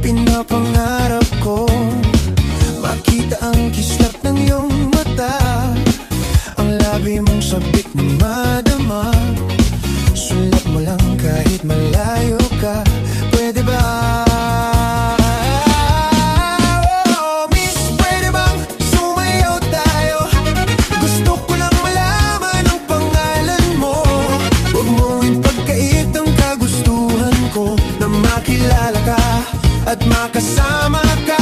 Pinapangarap ko makita ang kislap ng iyong mata, ang labi mong sabik na madama. Sulat mo lang kahit malayo ka, pwede ba? Oh, miss, pwede bang sumayaw tayo? Gusto ko lang malaman ang pangalan mo. Huwag mong ipagkait ang kagustuhan ko na makilala ka at makasama ka.